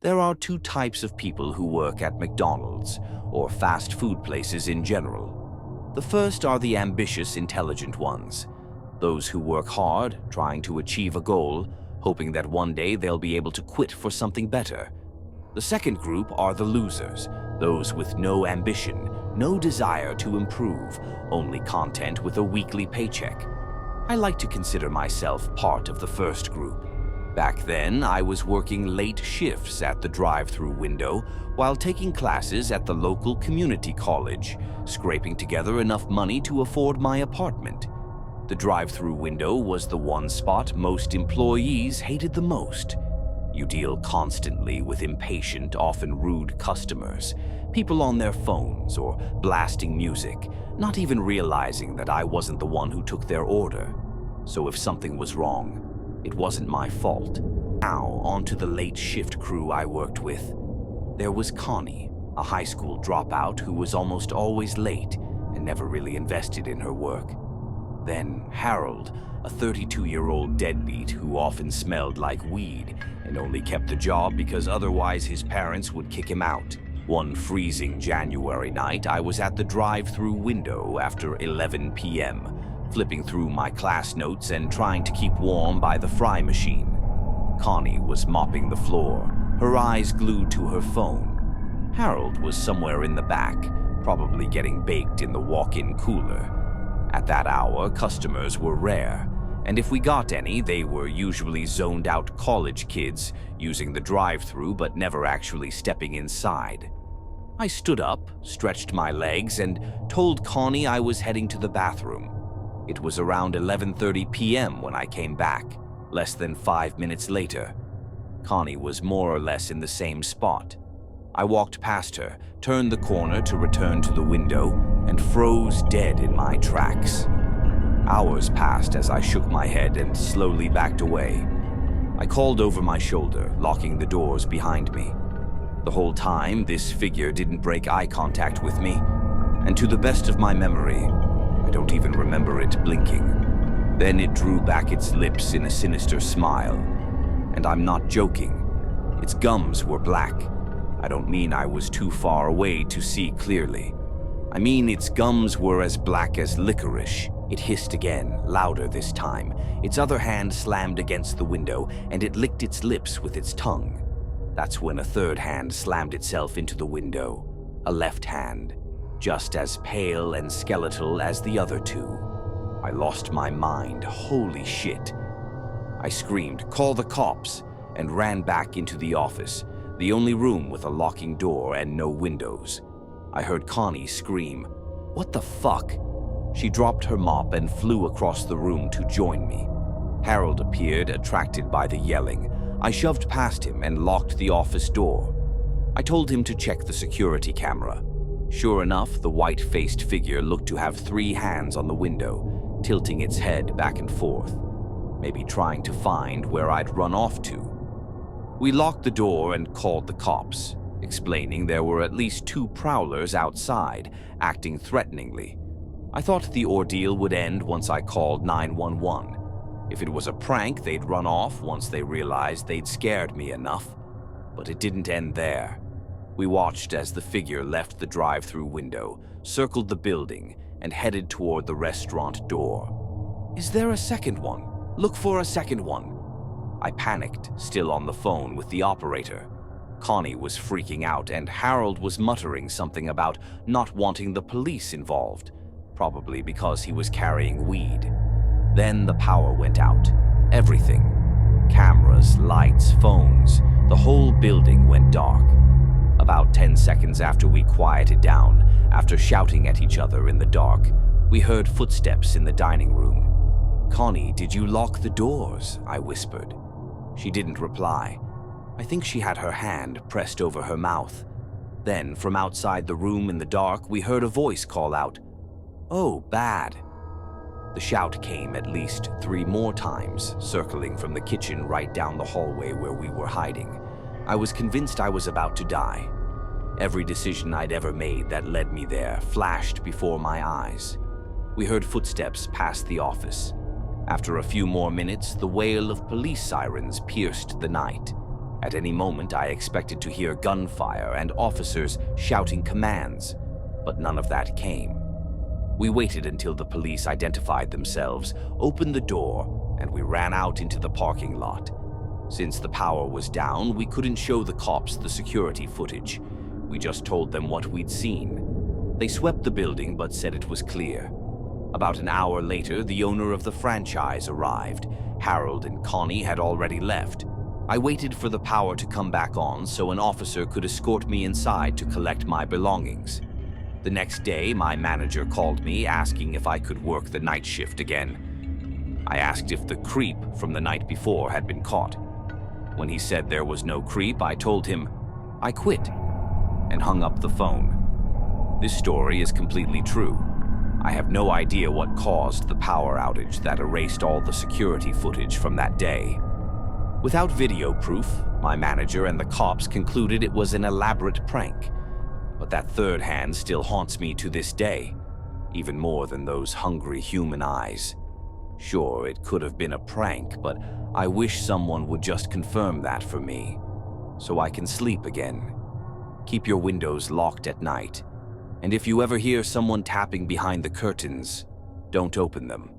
There are two types of people who work at McDonald's, or fast food places in general. The first are the ambitious, intelligent ones. Those who work hard, trying to achieve a goal, hoping that one day they'll be able to quit for something better. The second group are the losers, those with no ambition, no desire to improve, only content with a weekly paycheck. I like to consider myself part of the first group. Back then, I was working late shifts at the drive-thru window while taking classes at the local community college, scraping together enough money to afford my apartment. The drive-thru window was the one spot most employees hated the most. You deal constantly with impatient, often rude customers, people on their phones or blasting music, not even realizing that I wasn't the one who took their order. So if something was wrong, it wasn't my fault. Now, on to the late shift crew I worked with. There was Connie, a high school dropout who was almost always late and never really invested in her work. Then Harold, a 32-year-old deadbeat who often smelled like weed and only kept the job because otherwise his parents would kick him out. One freezing January night, I was at the drive-thru window after 11 p.m., flipping through my class notes and trying to keep warm by the fry machine. Connie was mopping the floor, her eyes glued to her phone. Harold was somewhere in the back, probably getting baked in the walk-in cooler. At that hour, customers were rare, and if we got any, they were usually zoned-out college kids using the drive-thru but never actually stepping inside. I stood up, stretched my legs, and told Connie I was heading to the bathroom. It was around 11:30 p.m. when I came back, less than 5 minutes later. Connie was more or less in the same spot. I walked past her, turned the corner to return to the window, and froze dead in my tracks. Hours passed as I shook my head and slowly backed away. I called over my shoulder, locking the doors behind me. The whole time, this figure didn't break eye contact with me, and to the best of my memory, I don't even remember it blinking. Then it drew back its lips in a sinister smile. And I'm not joking. Its gums were black. I don't mean I was too far away to see clearly. I mean its gums were as black as licorice. It hissed again, louder this time. Its other hand slammed against the window, and it licked its lips with its tongue. That's when a third hand slammed itself into the window. A left hand, just as pale and skeletal as the other two. I lost my mind. Holy shit. I screamed, "Call the cops," and ran back into the office, the only room with a locking door and no windows. I heard Connie scream, "What the fuck?" She dropped her mop and flew across the room to join me. Harold appeared, attracted by the yelling. I shoved past him and locked the office door. I told him to check the security camera. Sure enough, the white-faced figure looked to have 3 hands on the window, tilting its head back and forth, maybe trying to find where I'd run off to. We locked the door and called the cops, explaining there were at least 2 prowlers outside, acting threateningly. I thought the ordeal would end once I called 911. If it was a prank, they'd run off once they realized they'd scared me enough. But it didn't end there. We watched as the figure left the drive-thru window, circled the building, and headed toward the restaurant door. "Is there a second one? Look for a second one." I panicked, still on the phone with the operator. Connie was freaking out, and Harold was muttering something about not wanting the police involved, probably because he was carrying weed. Then the power went out. Everything. Cameras, lights, phones. The whole building went dark. About 10 seconds after we quieted down, after shouting at each other in the dark, we heard footsteps in the dining room. "Connie, did you lock the doors?" I whispered. She didn't reply. I think she had her hand pressed over her mouth. Then, from outside the room in the dark, we heard a voice call out, "Oh, bad." The shout came at least 3 more times, circling from the kitchen right down the hallway where we were hiding. I was convinced I was about to die. Every decision I'd ever made that led me there flashed before my eyes. We heard footsteps past the office. After a few more minutes, the wail of police sirens pierced the night. At any moment, I expected to hear gunfire and officers shouting commands, but none of that came. We waited until the police identified themselves, opened the door, and we ran out into the parking lot. Since the power was down, we couldn't show the cops the security footage. We just told them what we'd seen. They swept the building but said it was clear. About an hour later, the owner of the franchise arrived. Harold and Connie had already left. I waited for the power to come back on so an officer could escort me inside to collect my belongings. The next day, my manager called me asking if I could work the night shift again. I asked if the creep from the night before had been caught. When he said there was no creep, I told him I quit and hung up the phone. This story is completely true. I have no idea what caused the power outage that erased all the security footage from that day. Without video proof, my manager and the cops concluded it was an elaborate prank. But that third hand still haunts me to this day, even more than those hungry human eyes. Sure, it could have been a prank, but I wish someone would just confirm that for me, so I can sleep again. Keep your windows locked at night, and if you ever hear someone tapping behind the curtains, don't open them.